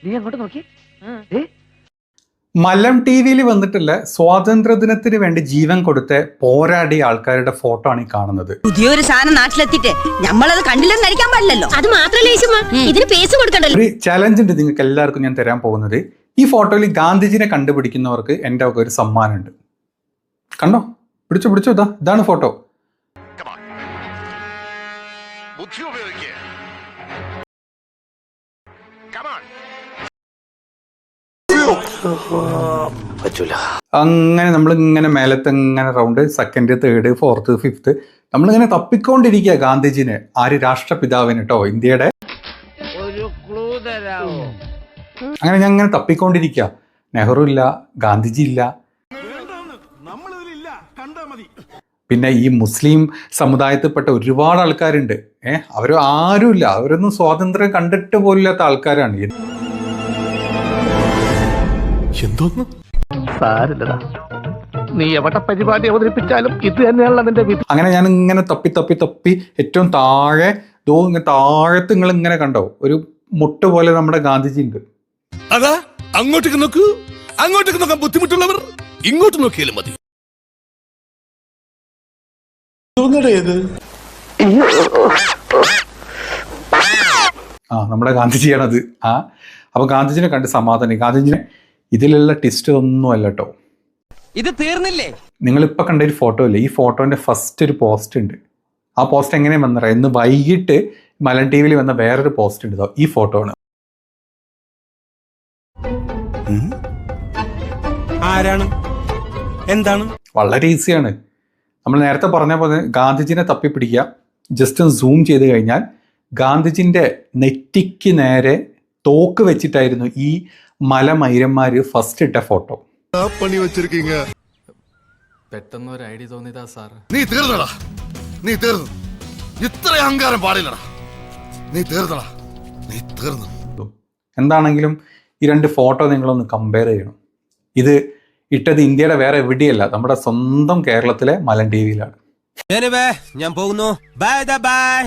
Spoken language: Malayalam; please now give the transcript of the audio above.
നീ അങ്ങോട്ട് നോക്കി. മലം ടി വിയിൽ വന്നിട്ടുള്ള സ്വാതന്ത്ര്യ ദിനത്തിന് വേണ്ടി ജീവൻ കൊടുത്ത പോരാടിയ ആൾക്കാരുടെ ഫോട്ടോ ആണ് ഈ കാണുന്നത്. പുതിയൊരു സാധനം നാട്ടിലെത്തിട്ട് നമ്മളത് കണ്ടില്ലെന്ന് നടിക്കാൻ പാടില്ലല്ലോ. അത് മാത്രമല്ല ഇതിന് പേസ് കൊടുക്കണ്ടല്ലോ. ഒരു ചലഞ്ച് ഉണ്ട് നിങ്ങൾക്ക് എല്ലാവർക്കും ഞാൻ തരാൻ പോകുന്നത്. ഈ ഫോട്ടോയിൽ ഗാന്ധിജിനെ കണ്ടുപിടിക്കുന്നവർക്ക് എൻ്റെ ഒക്കെ ഒരു സമ്മാനമുണ്ട്. കണ്ടോ, പിടിച്ചോ ഇതാണ് ഫോട്ടോ. അങ്ങനെ നമ്മൾ ഇങ്ങനെ മേലത്തെ ഇങ്ങനെ round second, third, fourth, fifth നമ്മളിങ്ങനെ തപ്പിക്കൊണ്ടിരിക്കുക ഗാന്ധിജിനെ. ആര്? രാഷ്ട്രപിതാവിന് കേട്ടോ, ഇന്ത്യയുടെ. അങ്ങനെ ഞാൻ ഇങ്ങനെ തപ്പിക്കൊണ്ടിരിക്കുക. നെഹ്റു ഇല്ല, ഗാന്ധിജി ഇല്ല. പിന്നെ ഈ മുസ്ലിം സമുദായത്തിൽപ്പെട്ട ഒരുപാട് ആൾക്കാരുണ്ട്. അവർ ആരുമില്ല, അവരൊന്നും സ്വാതന്ത്ര്യം കണ്ടിട്ട് പോലില്ലാത്ത ആൾക്കാരാണ്. എന്തോന്ന് സാരില്ലടാ, നീ എവിടെ പരിപാടി അവതരിപ്പിച്ചാലും ഇത് തന്നെയാണല്ലോ നിന്റെ വിധി. അങ്ങനെ ഞാൻ ഇങ്ങനെ തപ്പി ഏറ്റവും താഴെ താഴത്ത് നിങ്ങൾ ഇങ്ങനെ കണ്ടോ, ഒരു മുട്ട് പോലെ നമ്മുടെ ഗാന്ധിജി ഉണ്ട്. അതാ അങ്ങോട്ടേക്ക് നോക്കൂ, അങ്ങോട്ടേക്ക് നോക്കാൻ ബുദ്ധിമുട്ടുള്ളവർ ഇങ്ങോട്ട് നോക്കിയാലും മതി. നമ്മുടെ ഗാന്ധിജിയാണത്. അപ്പൊ ഗാന്ധിജിനെ കണ്ട് സമാധാനം. ഗാന്ധിജിനെ ഇതിലുള്ള ടിസ്റ്റ് ഒന്നും അല്ല കേട്ടോ. ഇത് തീർന്നില്ലേ? നിങ്ങളിപ്പോൾ കണ്ട ഒരു ഫോട്ടോ ഇല്ലേ, ഈ ഫോട്ടോന്റെ ഫസ്റ്റ് ഒരു പോസ്റ്റ് ഉണ്ട്. ആ പോസ്റ്റ് എങ്ങനെയാ വന്നറിയാം? ഇന്ന് വൈകിട്ട് മലൻ ടി വിയിൽ വന്ന വേറൊരു പോസ്റ്റ് ഉണ്ട്. ഈ ഫോട്ടോ ആണ്. ആരാണ്, എന്താണ്? വളരെ ഈസിയാണ്. നമ്മൾ നേരത്തെ പറഞ്ഞ പോലെ ഗാന്ധിജിനെ തപ്പിപ്പിടിക്കുക. ജസ്റ്റ് ഒന്ന് സൂം ചെയ്ത് കഴിഞ്ഞാൽ ഗാന്ധിജിന്റെ നെറ്റിക്ക് നേരെ തോക്ക് വെച്ചിട്ടായിരുന്നു ഈ മലമൈരന്മാര് ഫസ്റ്റ് ഇട്ട ഫോട്ടോ. പെട്ടെന്ന് ഒരു ഐഡിയ തോന്നിയതാ സാർ. നീ തീർന്നടാ, നീ തീർന്നു. ഇത്ര അഹങ്കാരം പാടില്ലടാ. നീ തീർന്നടാ, നീ തീർന്നു. എന്താണെങ്കിലും ഈ രണ്ട് ഫോട്ടോ നിങ്ങളൊന്ന് കമ്പയർ ചെയ്യണം. ഇത് ഇട്ടത് ഇന്ത്യയുടെ വേറെ എവിടെയല്ല, നമ്മുടെ സ്വന്തം കേരളത്തിലെ മലൻ ടി വിയിലാണ്. ഞാൻ പോകുന്നു. ബൈ.